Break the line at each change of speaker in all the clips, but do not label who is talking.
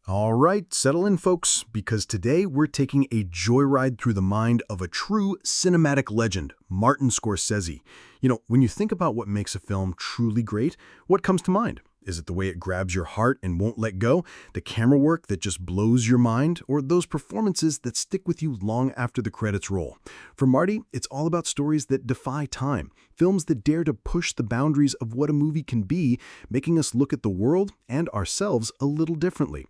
All right, settle in, folks, because today we're taking a joyride through the mind of a true cinematic legend, Martin Scorsese. When you think about what makes a film truly great, what comes to mind? Is it the way it grabs your heart and won't let go, the camera work that just blows your mind, or those performances that stick with you long after the credits roll? For Marty, it's all about stories that defy time, films that dare to push the boundaries of what a movie can be, making us look at the world and ourselves a little differently.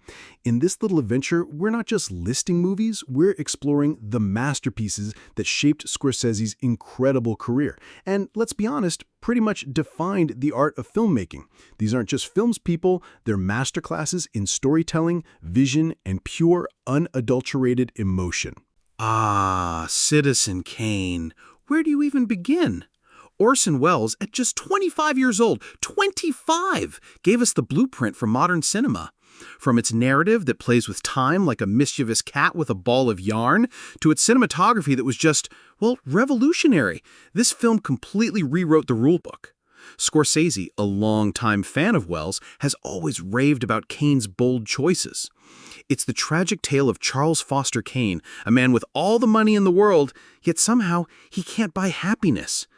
In this little adventure, we're not just listing movies, we're exploring the masterpieces that shaped Scorsese's incredible career. And let's be honest, pretty much defined the art of filmmaking. These aren't just films, people, they're masterclasses in storytelling, vision, and pure, unadulterated emotion.
Ah, Citizen Kane. Where do you even begin? Orson Welles, at just 25 years old, 25, gave us the blueprint for modern cinema. From its narrative that plays with time like a mischievous cat with a ball of yarn, to its cinematography that was just, well, revolutionary. This film completely rewrote the rulebook. Scorsese, a longtime fan of Welles, has always raved about Kane's bold choices. It's the tragic tale of Charles Foster Kane, a man with all the money in the world, yet somehow he can't buy happiness.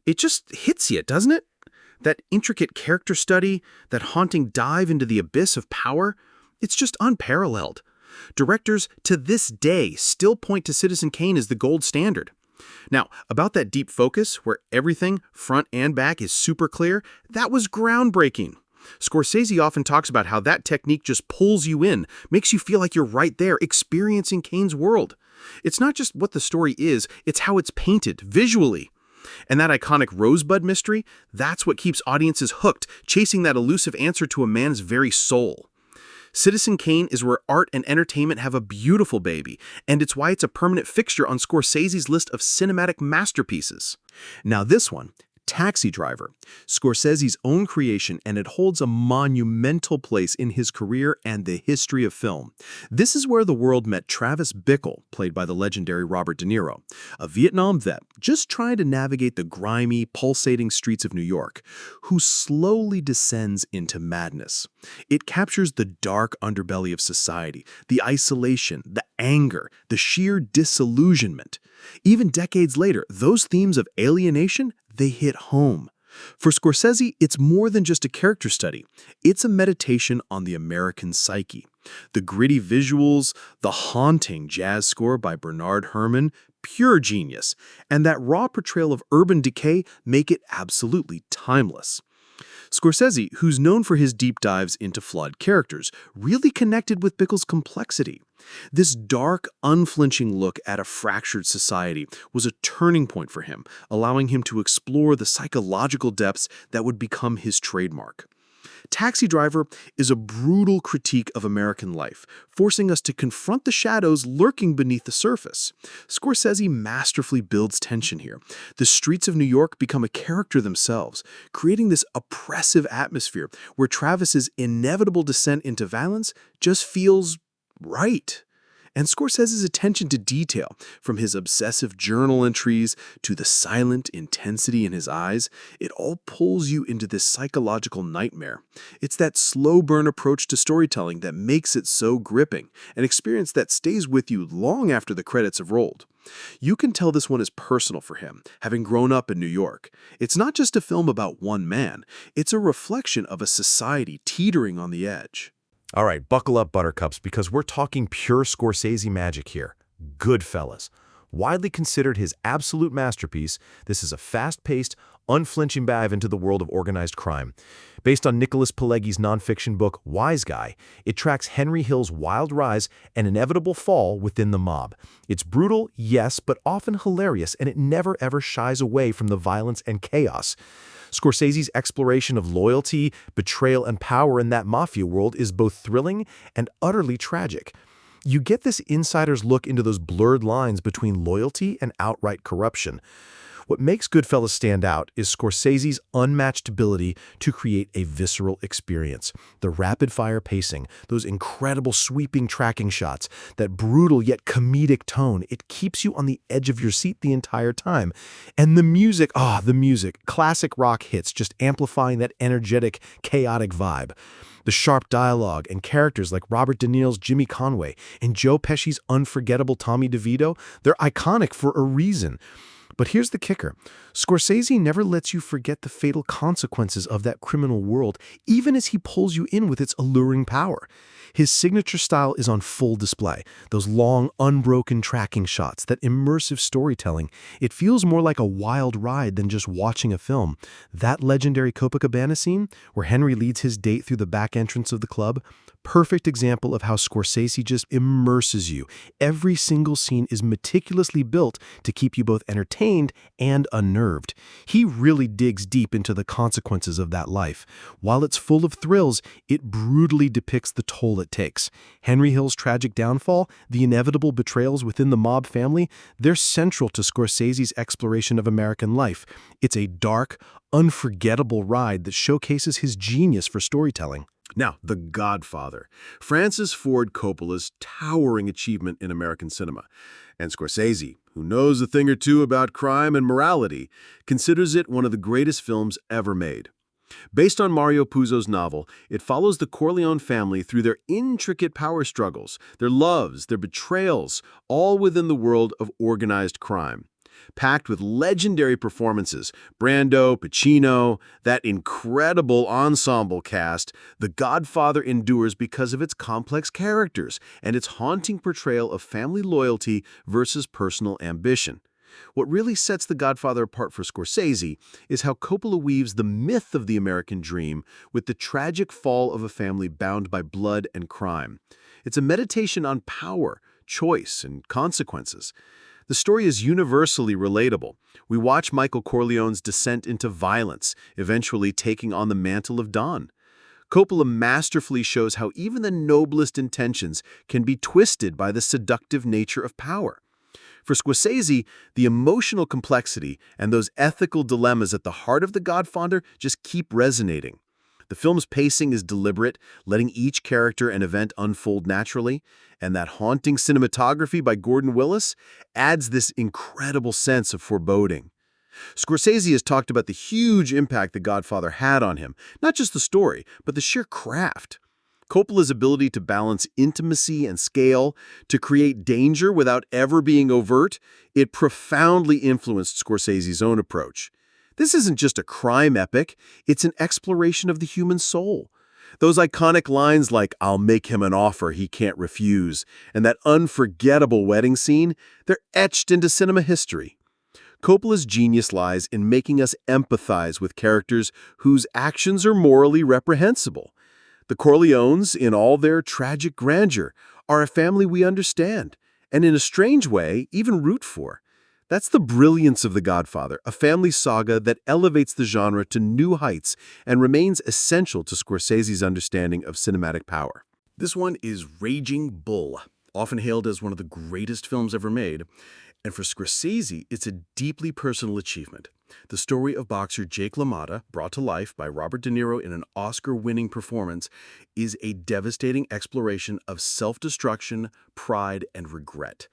It just hits you, doesn't it? That intricate character study, that haunting dive into the abyss of power, it's just unparalleled. Directors to this day still point to Citizen Kane as the gold standard. Now, about that deep focus, where everything, front and back, is super clear, that was groundbreaking. Scorsese often talks about how that technique just pulls you in, makes you feel like you're right there, experiencing Kane's world. It's not just what the story is, it's how it's painted, visually. And that iconic rosebud mystery, that's what keeps audiences hooked, chasing that elusive answer to a man's very soul. Citizen Kane is where art and entertainment have a beautiful baby, and it's why it's a permanent fixture on Scorsese's list of cinematic masterpieces. Now this one, Taxi Driver, Scorsese's own creation, and it holds a monumental place in his career and the history of film. This is where the world met Travis Bickle, played by the legendary Robert De Niro, a Vietnam vet just trying to navigate the grimy, pulsating streets of New York, who slowly descends into madness. It captures the dark underbelly of society, the isolation, the anger, the sheer disillusionment. Even decades later, those themes of alienation, they hit home. For Scorsese, it's more than just a character study. It's a meditation on the American psyche. The gritty visuals, the haunting jazz score by Bernard Herrmann, pure genius, and that raw portrayal of urban decay make it absolutely timeless. Scorsese, who's known for his deep dives into flawed characters, really connected with Bickle's complexity. This dark, unflinching look at a fractured society was a turning point for him, allowing him to explore the psychological depths that would become his trademark. Taxi Driver is a brutal critique of American life, forcing us to confront the shadows lurking beneath the surface. Scorsese masterfully builds tension here. The streets of New York become a character themselves, creating this oppressive atmosphere where Travis's inevitable descent into violence just feels right. And Scorsese's attention to detail, from his obsessive journal entries to the silent intensity in his eyes, it all pulls you into this psychological nightmare. It's that slow burn approach to storytelling that makes it so gripping, an experience that stays with you long after the credits have rolled. You can tell this one is personal for him, having grown up in New York. It's not just a film about one man, it's a reflection of a society teetering on the edge.
All right, buckle up, buttercups, because we're talking pure Scorsese magic here. Goodfellas. Widely considered his absolute masterpiece, this is a fast-paced, unflinching dive into the world of organized crime. Based on Nicholas Pileggi's nonfiction book, Wise Guy, it tracks Henry Hill's wild rise and inevitable fall within the mob. It's brutal, yes, but often hilarious, and it never ever shies away from the violence and chaos. Scorsese's exploration of loyalty, betrayal, and power in that mafia world is both thrilling and utterly tragic. You get this insider's look into those blurred lines between loyalty and outright corruption. What makes Goodfellas stand out is Scorsese's unmatched ability to create a visceral experience. The rapid-fire pacing, those incredible sweeping tracking shots, that brutal yet comedic tone, it keeps you on the edge of your seat the entire time. And the music, the music, classic rock hits, just amplifying that energetic, chaotic vibe. The sharp dialogue and characters like Robert De Niro's Jimmy Conway and Joe Pesci's unforgettable Tommy DeVito, they're iconic for a reason. But here's the kicker. Scorsese never lets you forget the fatal consequences of that criminal world, even as he pulls you in with its alluring power. His signature style is on full display. Those long, unbroken tracking shots, that immersive storytelling. It feels more like a wild ride than just watching a film. That legendary Copacabana scene, where Henry leads his date through the back entrance of the club, perfect example of how Scorsese just immerses you. Every single scene is meticulously built to keep you both entertained and unnerved. He really digs deep into the consequences of that life. While it's full of thrills, it brutally depicts the toll it takes. Henry Hill's tragic downfall, the inevitable betrayals within the mob family, they're central to Scorsese's exploration of American life. It's a dark, unforgettable ride that showcases his genius for storytelling.
Now, The Godfather, Francis Ford Coppola's towering achievement in American cinema. And Scorsese, who knows a thing or two about crime and morality, considers it one of the greatest films ever made. Based on Mario Puzo's novel, it follows the Corleone family through their intricate power struggles, their loves, their betrayals, all within the world of organized crime. Packed with legendary performances, Brando, Pacino, that incredible ensemble cast, The Godfather endures because of its complex characters and its haunting portrayal of family loyalty versus personal ambition. What really sets The Godfather apart for Scorsese is how Coppola weaves the myth of the American dream with the tragic fall of a family bound by blood and crime. It's a meditation on power, choice, and consequences. The story is universally relatable. We watch Michael Corleone's descent into violence, eventually taking on the mantle of Don. Coppola masterfully shows how even the noblest intentions can be twisted by the seductive nature of power. For Scorsese, the emotional complexity and those ethical dilemmas at the heart of The Godfather just keep resonating. The film's pacing is deliberate, letting each character and event unfold naturally, and that haunting cinematography by Gordon Willis adds this incredible sense of foreboding. Scorsese has talked about the huge impact The Godfather had on him, not just the story, but the sheer craft. Coppola's ability to balance intimacy and scale, to create danger without ever being overt, it profoundly influenced Scorsese's own approach. This isn't just a crime epic, it's an exploration of the human soul. Those iconic lines like, "I'll make him an offer he can't refuse," and that unforgettable wedding scene, they're etched into cinema history. Coppola's genius lies in making us empathize with characters whose actions are morally reprehensible. The Corleones, in all their tragic grandeur, are a family we understand, and in a strange way, even root for. That's the brilliance of The Godfather, a family saga that elevates the genre to new heights and remains essential to Scorsese's understanding of cinematic power. This one is Raging Bull, often hailed as one of the greatest films ever made. And for Scorsese, it's a deeply personal achievement. The story of boxer Jake LaMotta, brought to life by Robert De Niro in an Oscar-winning performance, is a devastating exploration of self-destruction, pride, and regret.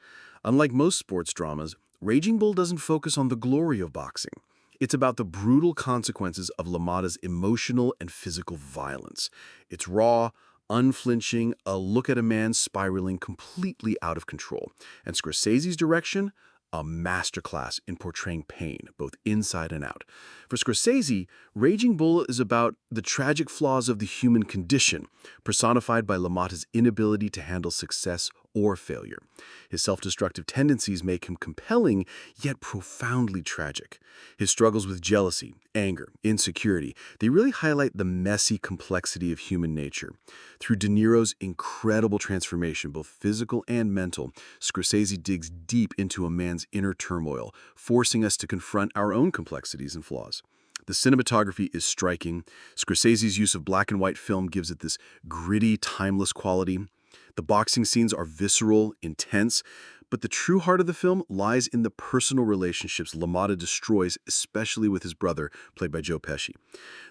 Unlike most sports dramas, Raging Bull doesn't focus on the glory of boxing. It's about the brutal consequences of LaMotta's emotional and physical violence. It's raw, unflinching, a look at a man spiraling completely out of control. And Scorsese's direction? A masterclass in portraying pain, both inside and out. For Scorsese, Raging Bull is about the tragic flaws of the human condition, personified by LaMotta's inability to handle success or failure. His self-destructive tendencies make him compelling, yet profoundly tragic. His struggles with jealousy, anger, insecurity, they really highlight the messy complexity of human nature. Through De Niro's incredible transformation, both physical and mental, Scorsese digs deep into a man's inner turmoil, forcing us to confront our own complexities and flaws. The cinematography is striking. Scorsese's use of black and white film gives it this gritty, timeless quality. The boxing scenes are visceral, intense,
But the true heart of the film lies in the personal relationships LaMotta destroys, especially with his brother, played by Joe Pesci.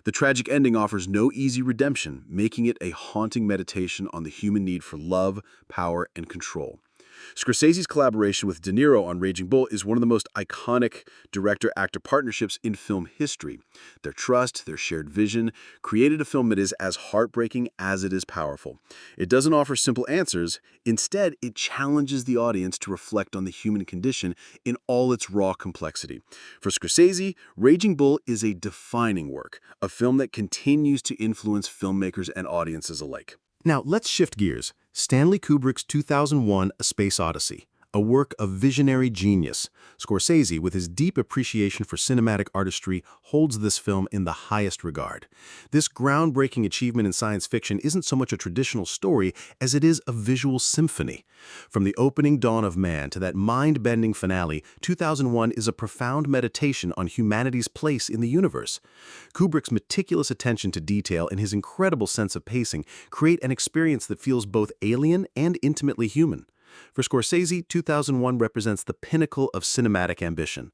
The tragic ending offers no easy redemption, making it a haunting meditation on the human need for love, power, and control. Scorsese's collaboration with De Niro on Raging Bull is one of the most iconic director-actor partnerships in film history. Their trust, their shared vision, created a film that is as heartbreaking as it is powerful. It doesn't offer simple answers. Instead, it challenges the audience to reflect on the human condition in all its raw complexity. For Scorsese, Raging Bull is a defining work, a film that continues to influence filmmakers and audiences alike.
Now, let's shift gears. Stanley Kubrick's 2001 A Space Odyssey, a work of visionary genius. Scorsese, with his deep appreciation for cinematic artistry, holds this film in the highest regard. This groundbreaking achievement in science fiction isn't so much a traditional story as it is a visual symphony. From the opening dawn of man to that mind-bending finale, 2001 is a profound meditation on humanity's place in the universe. Kubrick's meticulous attention to detail and his incredible sense of pacing create an experience that feels both alien and intimately human. For Scorsese, 2001 represents the pinnacle of cinematic ambition.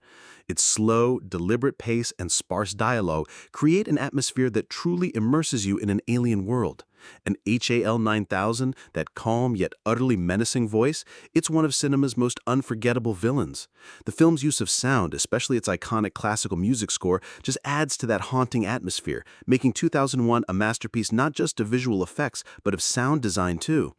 Its slow, deliberate pace and sparse dialogue create an atmosphere that truly immerses you in an alien world. An HAL 9000, that calm yet utterly menacing voice, it's one of cinema's most unforgettable villains. The film's use of sound, especially its iconic classical music score, just adds to that haunting atmosphere, making 2001 a masterpiece not just of visual effects, but of sound design too.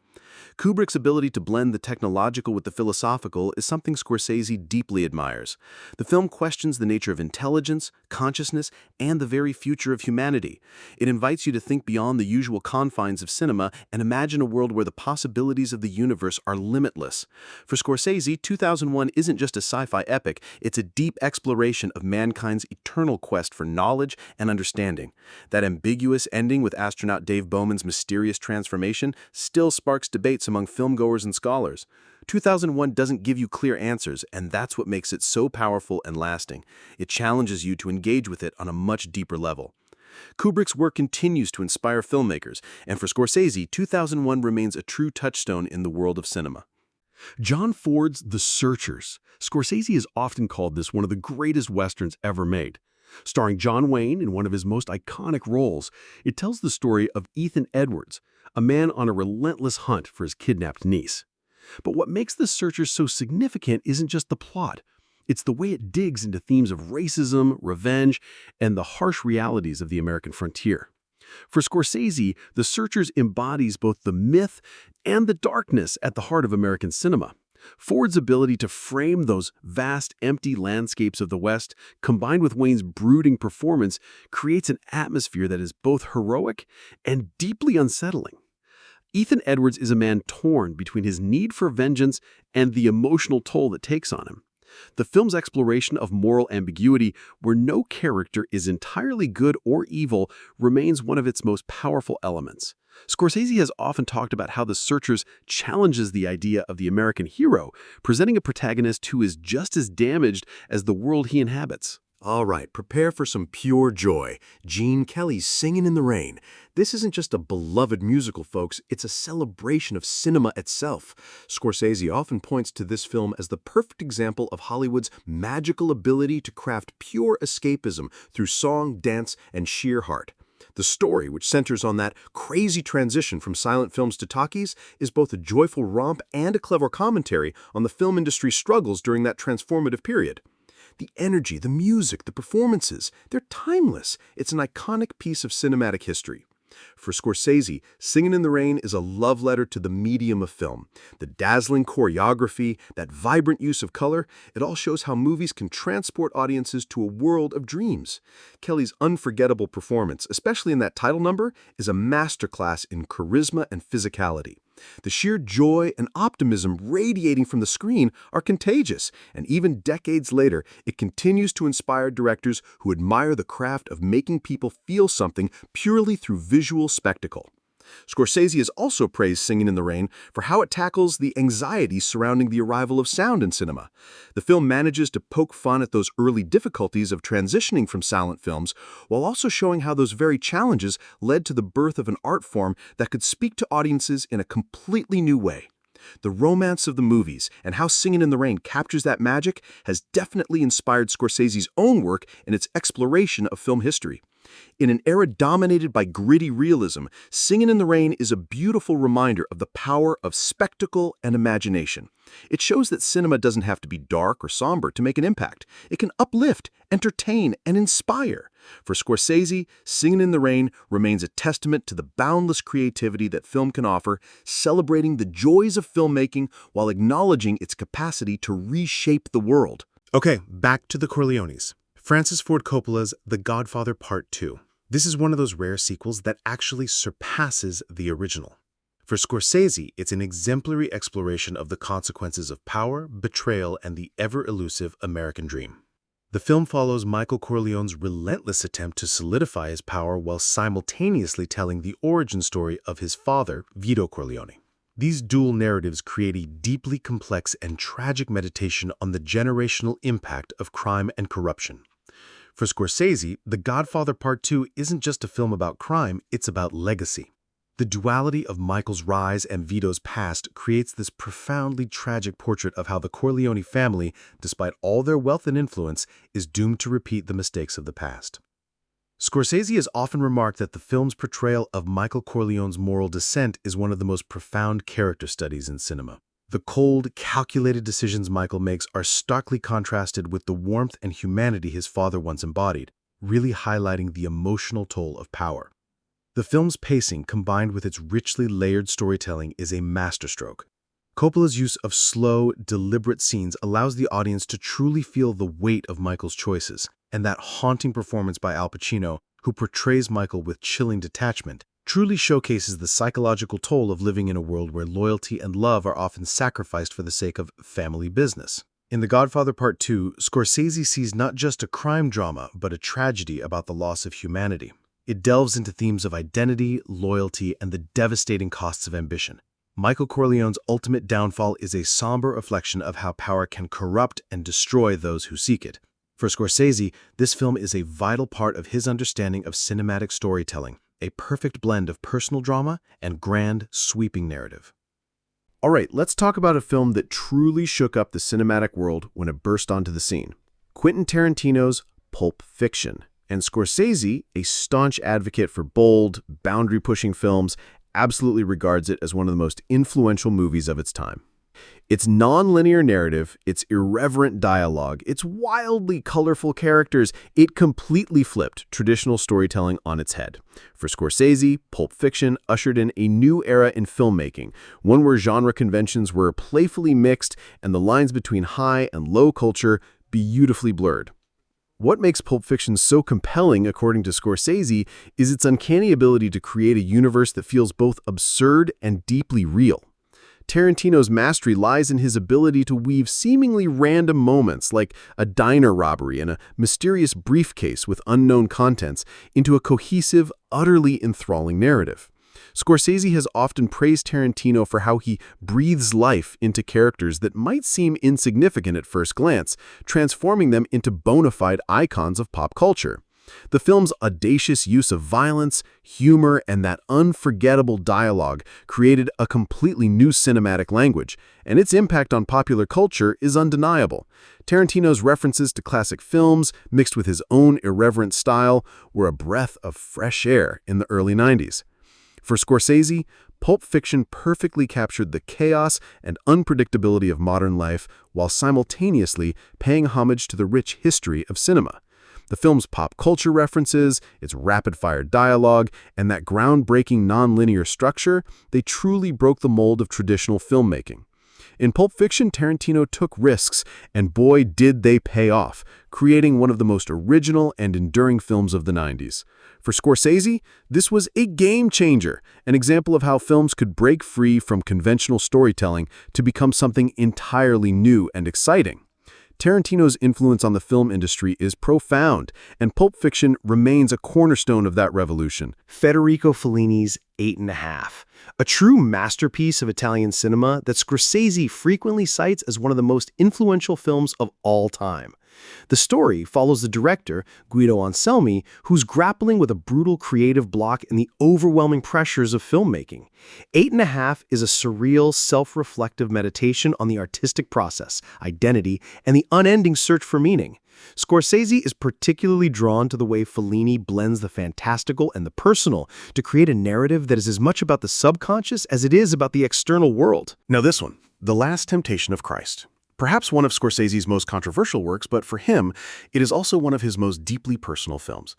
Kubrick's ability to blend the technological with the philosophical is something Scorsese deeply admires. The film questions the nature of intelligence, consciousness, and the very future of humanity. It invites you to think beyond the usual confines of cinema and imagine a world where the possibilities of the universe are limitless. For Scorsese, 2001 isn't just a sci-fi epic, it's a deep exploration of mankind's eternal quest for knowledge and understanding. That ambiguous ending with astronaut Dave Bowman's mysterious transformation still sparks debates among filmgoers and scholars. 2001 doesn't give you clear answers, and that's what makes it so powerful and lasting. It challenges you to engage with it on a much deeper level. Kubrick's work continues to inspire filmmakers, and for Scorsese, 2001 remains a true touchstone in the world of cinema.
John Ford's The Searchers. Scorsese has often called this one of the greatest westerns ever made. Starring John Wayne in one of his most iconic roles, it tells the story of Ethan Edwards, a man on a relentless hunt for his kidnapped niece. But what makes The Searchers so significant isn't just the plot. It's the way it digs into themes of racism, revenge, and the harsh realities of the American frontier. For Scorsese, The Searchers embodies both the myth and the darkness at the heart of American cinema. Ford's ability to frame those vast, empty landscapes of the West, combined with Wayne's brooding performance, creates an atmosphere that is both heroic and deeply unsettling. Ethan Edwards is a man torn between his need for vengeance and the emotional toll that takes on him. The film's exploration of moral ambiguity, where no character is entirely good or evil, remains one of its most powerful elements. Scorsese has often talked about how The Searchers challenges the idea of the American hero, presenting a protagonist who is just as damaged as the world he inhabits.
All right, prepare for some pure joy. Gene Kelly's Singin' in the Rain. This isn't just a beloved musical, folks. It's a celebration of cinema itself. Scorsese often points to this film as the perfect example of Hollywood's magical ability to craft pure escapism through song, dance, and sheer heart. The story, which centers on that crazy transition from silent films to talkies, is both a joyful romp and a clever commentary on the film industry's struggles during that transformative period. The energy, the music, the performances, they're timeless. It's an iconic piece of cinematic history. For Scorsese, Singin' in the Rain is a love letter to the medium of film. The dazzling choreography, that vibrant use of color, it all shows how movies can transport audiences to a world of dreams. Kelly's unforgettable performance, especially in that title number, is a masterclass in charisma and physicality. The sheer joy and optimism radiating from the screen are contagious, and even decades later, it continues to inspire directors who admire the craft of making people feel something purely through visual spectacle. Scorsese has also praised Singin' in the Rain for how it tackles the anxiety surrounding the arrival of sound in cinema. The film manages to poke fun at those early difficulties of transitioning from silent films, while also showing how those very challenges led to the birth of an art form that could speak to audiences in a completely new way.
The romance of the movies and how Singin' in the Rain captures that magic has definitely inspired Scorsese's own work in its exploration of film history. In an era dominated by gritty realism, Singin' in the Rain is a beautiful reminder of the power of spectacle and imagination. It shows that cinema doesn't have to be dark or somber to make an impact. It can uplift, entertain, and inspire. For Scorsese, Singin' in the Rain remains a testament to the boundless creativity that film can offer, celebrating the joys of filmmaking while acknowledging its capacity to reshape the world.
Okay, back to the Corleones. Francis Ford Coppola's The Godfather Part 2. This is one of those rare sequels that actually surpasses the original. For Scorsese, it's an exemplary exploration of the consequences of power, betrayal, and the ever-elusive American dream. The film follows Michael Corleone's relentless attempt to solidify his power while simultaneously telling the origin story of his father, Vito Corleone. These dual narratives create a deeply complex and tragic meditation on the generational impact of crime and corruption. For Scorsese, The Godfather Part 2 isn't just a film about crime, it's about legacy. The duality of Michael's rise and Vito's past creates this profoundly tragic portrait of how the Corleone family, despite all their wealth and influence, is doomed to repeat the mistakes of the past. Scorsese has often remarked that the film's portrayal of Michael Corleone's moral descent is one of the most profound character studies in cinema. The cold, calculated decisions Michael makes are starkly contrasted with the warmth and humanity his father once embodied, really highlighting the emotional toll of power. The film's pacing, combined with its richly layered storytelling, is a masterstroke. Coppola's use of slow, deliberate scenes allows the audience to truly feel the weight of Michael's choices, and that haunting performance by Al Pacino, who portrays Michael with chilling detachment, truly showcases the psychological toll of living in a world where loyalty and love are often sacrificed for the sake of family business. In The Godfather Part 2, Scorsese sees not just a crime drama, but a tragedy about the loss of humanity. It delves into themes of identity, loyalty, and the devastating costs of ambition. Michael Corleone's ultimate downfall is a somber reflection of how power can corrupt and destroy those who seek it. For Scorsese, this film is a vital part of his understanding of cinematic storytelling, a perfect blend of personal drama and grand, sweeping narrative.
All right, let's talk about a film that truly shook up the cinematic world when it burst onto the scene. Quentin Tarantino's Pulp Fiction. And Scorsese, a staunch advocate for bold, boundary-pushing films, absolutely regards it as one of the most influential movies of its time. Its non-linear narrative, its irreverent dialogue, its wildly colorful characters, it completely flipped traditional storytelling on its head. For Scorsese, Pulp Fiction ushered in a new era in filmmaking, one where genre conventions were playfully mixed and the lines between high and low culture beautifully blurred. What makes Pulp Fiction so compelling, according to Scorsese, is its uncanny ability to create a universe that feels both absurd and deeply real. Tarantino's mastery lies in his ability to weave seemingly random moments, like a diner robbery and a mysterious briefcase with unknown contents, into a cohesive, utterly enthralling narrative. Scorsese has often praised Tarantino for how he breathes life into characters that might seem insignificant at first glance, transforming them into bona fide icons of pop culture. The film's audacious use of violence, humor, and that unforgettable dialogue created a completely new cinematic language, and its impact on popular culture is undeniable. Tarantino's references to classic films, mixed with his own irreverent style, were a breath of fresh air in the early 90s. For Scorsese, Pulp Fiction perfectly captured the chaos and unpredictability of modern life while simultaneously paying homage to the rich history of cinema. The film's pop culture references, its rapid-fire dialogue, and that groundbreaking non-linear structure, they truly broke the mold of traditional filmmaking. In Pulp Fiction, Tarantino took risks, and boy did they pay off, creating one of the most original and enduring films of the 90s. For Scorsese, this was a game changer, an example of how films could break free from conventional storytelling to become something entirely new and exciting. Tarantino's influence on the film industry is profound, and Pulp Fiction remains a cornerstone of that revolution.
Federico Fellini's 8½, a true masterpiece of Italian cinema that Scorsese frequently cites as one of the most influential films of all time. The story follows the director, Guido Anselmi, who's grappling with a brutal creative block and the overwhelming pressures of filmmaking. 8½ is a surreal, self-reflective meditation on the artistic process, identity, and the unending search for meaning. Scorsese is particularly drawn to the way Fellini blends the fantastical and the personal to create a narrative that is as much about the subconscious as it is about the external world.
Now this one, The Last Temptation of Christ. Perhaps one of Scorsese's most controversial works, but for him, it is also one of his most deeply personal films.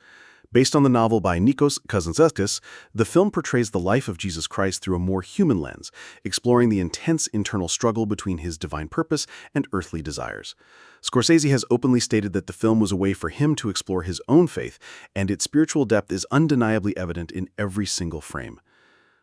Based on the novel by Nikos Kazantzakis, the film portrays the life of Jesus Christ through a more human lens, exploring the intense internal struggle between his divine purpose and earthly desires. Scorsese has openly stated that the film was a way for him to explore his own faith, and its spiritual depth is undeniably evident in every single frame.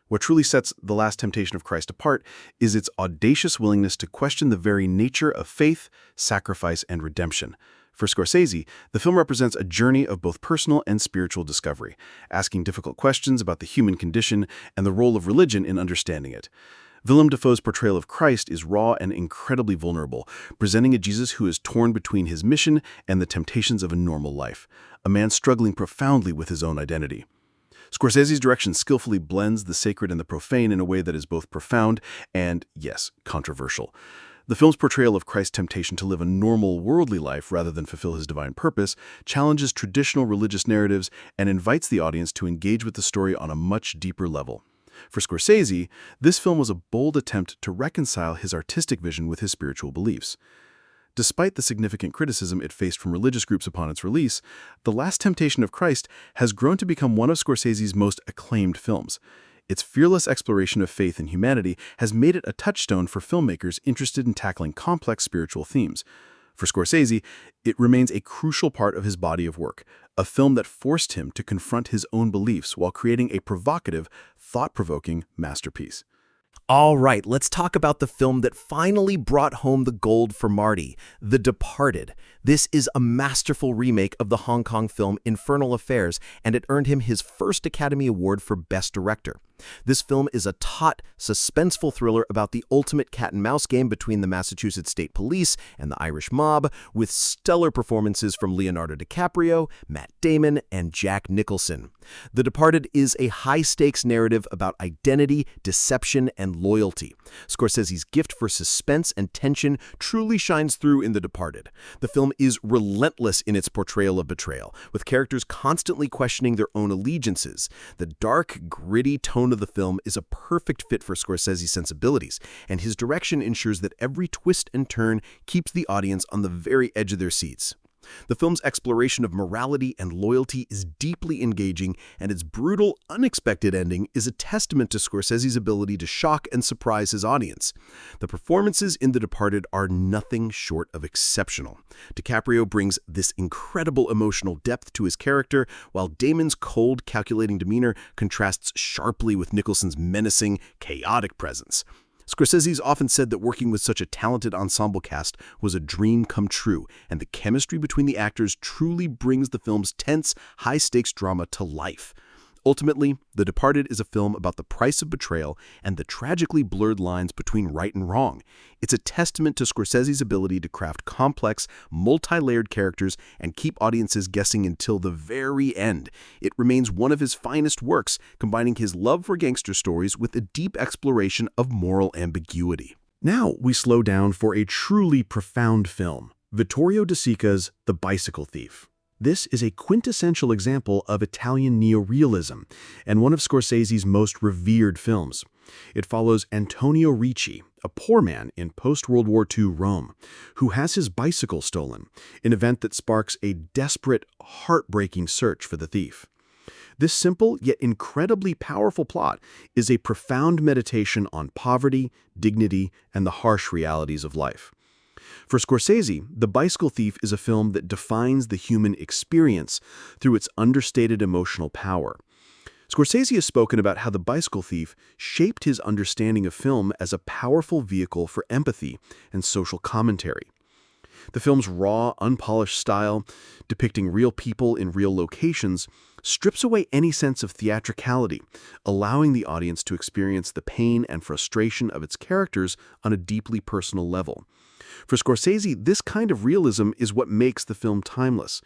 What truly sets The Last Temptation of Christ apart is its audacious willingness to question the very nature of faith, sacrifice, and redemption. For Scorsese, the film represents a journey of both personal and spiritual discovery, asking difficult questions about the human condition and the role of religion in understanding it. Willem Dafoe's portrayal of Christ is raw and incredibly vulnerable, presenting a Jesus who is torn between his mission and the temptations of a normal life, a man struggling profoundly with his own identity. Scorsese's direction skillfully blends the sacred and the profane in a way that is both profound and, yes, controversial. The film's portrayal of Christ's temptation to live a normal, worldly life rather than fulfill his divine purpose challenges traditional religious narratives and invites the audience to engage with the story on a much deeper level. For Scorsese, this film was a bold attempt to reconcile his artistic vision with his spiritual beliefs. Despite the significant criticism it faced from religious groups upon its release, The Last Temptation of Christ has grown to become one of Scorsese's most acclaimed films. Its fearless exploration of faith and humanity has made it a touchstone for filmmakers interested in tackling complex spiritual themes. For Scorsese, it remains a crucial part of his body of work, a film that forced him to confront his own beliefs while creating a provocative, thought-provoking masterpiece.
All right, let's talk about the film that finally brought home the gold for Marty, The Departed. This is a masterful remake of the Hong Kong film Infernal Affairs, and it earned him his first Academy Award for Best Director. This film is a taut, suspenseful thriller about the ultimate cat-and-mouse game between the Massachusetts State Police and the Irish mob, with stellar performances from Leonardo DiCaprio, Matt Damon, and Jack Nicholson. The Departed is a high-stakes narrative about identity, deception, and loyalty. Scorsese's gift for suspense and tension truly shines through in The Departed. The film is relentless in its portrayal of betrayal, with characters constantly questioning their own allegiances. The dark, gritty tone of the film is a perfect fit for Scorsese's sensibilities, and his direction ensures that every twist and turn keeps the audience on the very edge of their seats. The film's exploration of morality and loyalty is deeply engaging, and its brutal, unexpected ending is a testament to Scorsese's ability to shock and surprise his audience. The performances in The Departed are nothing short of exceptional. DiCaprio brings this incredible emotional depth to his character, while Damon's cold, calculating demeanor contrasts sharply with Nicholson's menacing, chaotic presence. Scorsese's often said that working with such a talented ensemble cast was a dream come true, and the chemistry between the actors truly brings the film's tense, high-stakes drama to life. Ultimately, The Departed is a film about the price of betrayal and the tragically blurred lines between right and wrong. It's a testament to Scorsese's ability to craft complex, multi-layered characters and keep audiences guessing until the very end. It remains one of his finest works, combining his love for gangster stories with a deep exploration of moral ambiguity.
Now we slow down for a truly profound film, Vittorio De Sica's The Bicycle Thief. This is a quintessential example of Italian neorealism and one of Scorsese's most revered films. It follows Antonio Ricci, a poor man in post-World War II Rome, who has his bicycle stolen, an event that sparks a desperate, heartbreaking search for the thief. This simple yet incredibly powerful plot is a profound meditation on poverty, dignity, and the harsh realities of life. For Scorsese, The Bicycle Thief is a film that defines the human experience through its understated emotional power. Scorsese has spoken about how The Bicycle Thief shaped his understanding of film as a powerful vehicle for empathy and social commentary. The film's raw, unpolished style, depicting real people in real locations, strips away any sense of theatricality, allowing the audience to experience the pain and frustration of its characters on a deeply personal level. For Scorsese, this kind of realism is what makes the film timeless.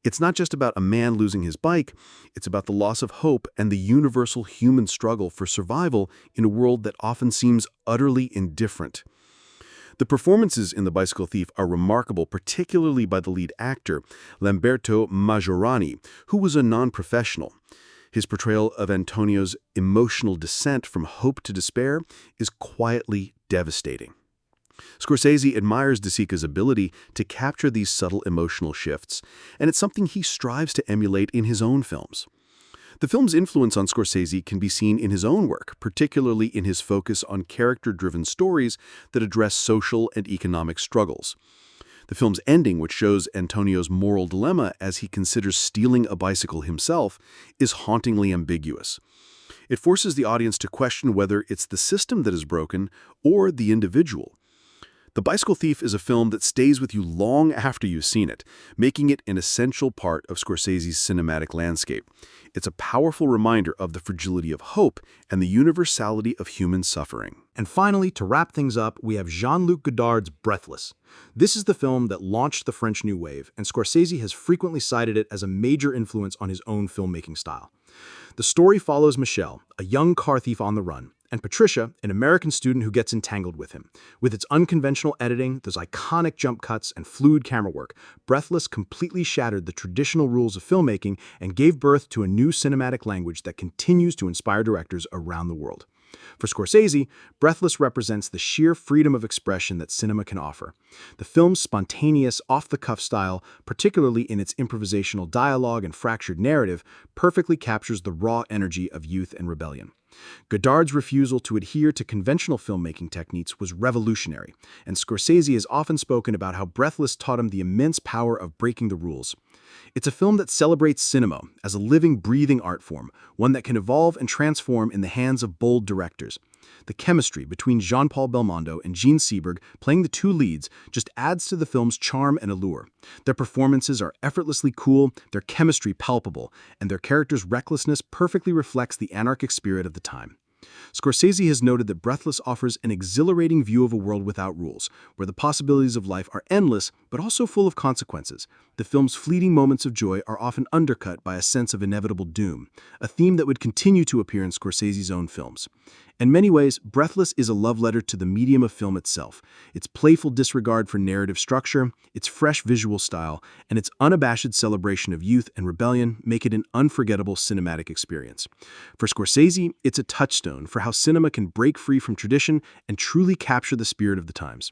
It's not just about a man losing his bike, it's about the loss of hope and the universal human struggle for survival in a world that often seems utterly indifferent. The performances in The Bicycle Thief are remarkable, particularly by the lead actor, Lamberto Majorani, who was a non-professional. His portrayal of Antonio's emotional descent from hope to despair is quietly devastating. Scorsese admires De Sica's ability to capture these subtle emotional shifts, and it's something he strives to emulate in his own films. The film's influence on Scorsese can be seen in his own work, particularly in his focus on character-driven stories that address social and economic struggles. The film's ending, which shows Antonio's moral dilemma as he considers stealing a bicycle himself, is hauntingly ambiguous. It forces the audience to question whether it's the system that is broken or the individual. The Bicycle Thief is a film that stays with you long after you've seen it, making it an essential part of Scorsese's cinematic landscape. It's a powerful reminder of the fragility of hope and the universality of human suffering.
And finally, to wrap things up, we have Jean-Luc Godard's Breathless. This is the film that launched the French New Wave, and Scorsese has frequently cited it as a major influence on his own filmmaking style. The story follows Michel, a young car thief on the run, and Patricia, an American student who gets entangled with him. With its unconventional editing, those iconic jump cuts, and fluid camera work, Breathless completely shattered the traditional rules of filmmaking and gave birth to a new cinematic language that continues to inspire directors around the world. For Scorsese, Breathless represents the sheer freedom of expression that cinema can offer. The film's spontaneous, off-the-cuff style, particularly in its improvisational dialogue and fractured narrative, perfectly captures the raw energy of youth and rebellion. Godard's refusal to adhere to conventional filmmaking techniques was revolutionary, and Scorsese has often spoken about how Breathless taught him the immense power of breaking the rules. It's a film that celebrates cinema as a living, breathing art form, one that can evolve and transform in the hands of bold directors. The chemistry between Jean-Paul Belmondo and Gene Seberg playing the two leads just adds to the film's charm and allure. Their performances are effortlessly cool, their chemistry palpable, and their characters' recklessness perfectly reflects the anarchic spirit of the time. Scorsese has noted that Breathless offers an exhilarating view of a world without rules, where the possibilities of life are endless but also full of consequences. The film's fleeting moments of joy are often undercut by a sense of inevitable doom, a theme that would continue to appear in Scorsese's own films. In many ways, Breathless is a love letter to the medium of film itself. Its playful disregard for narrative structure, its fresh visual style, and its unabashed celebration of youth and rebellion make it an unforgettable cinematic experience. For Scorsese, it's a touchstone for how cinema can break free from tradition and truly capture the spirit of the times.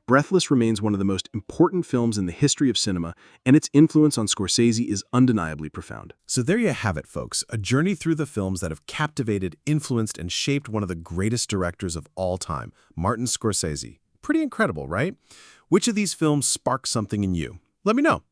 Breathless remains one of the most important films in the history of cinema, and its influence on Scorsese is undeniably profound.
So there you have it, folks. A journey through the films that have captivated, influenced, and shaped one of the greatest directors of all time, Martin Scorsese. Pretty incredible, right? Which of these films sparked something in you? Let me know.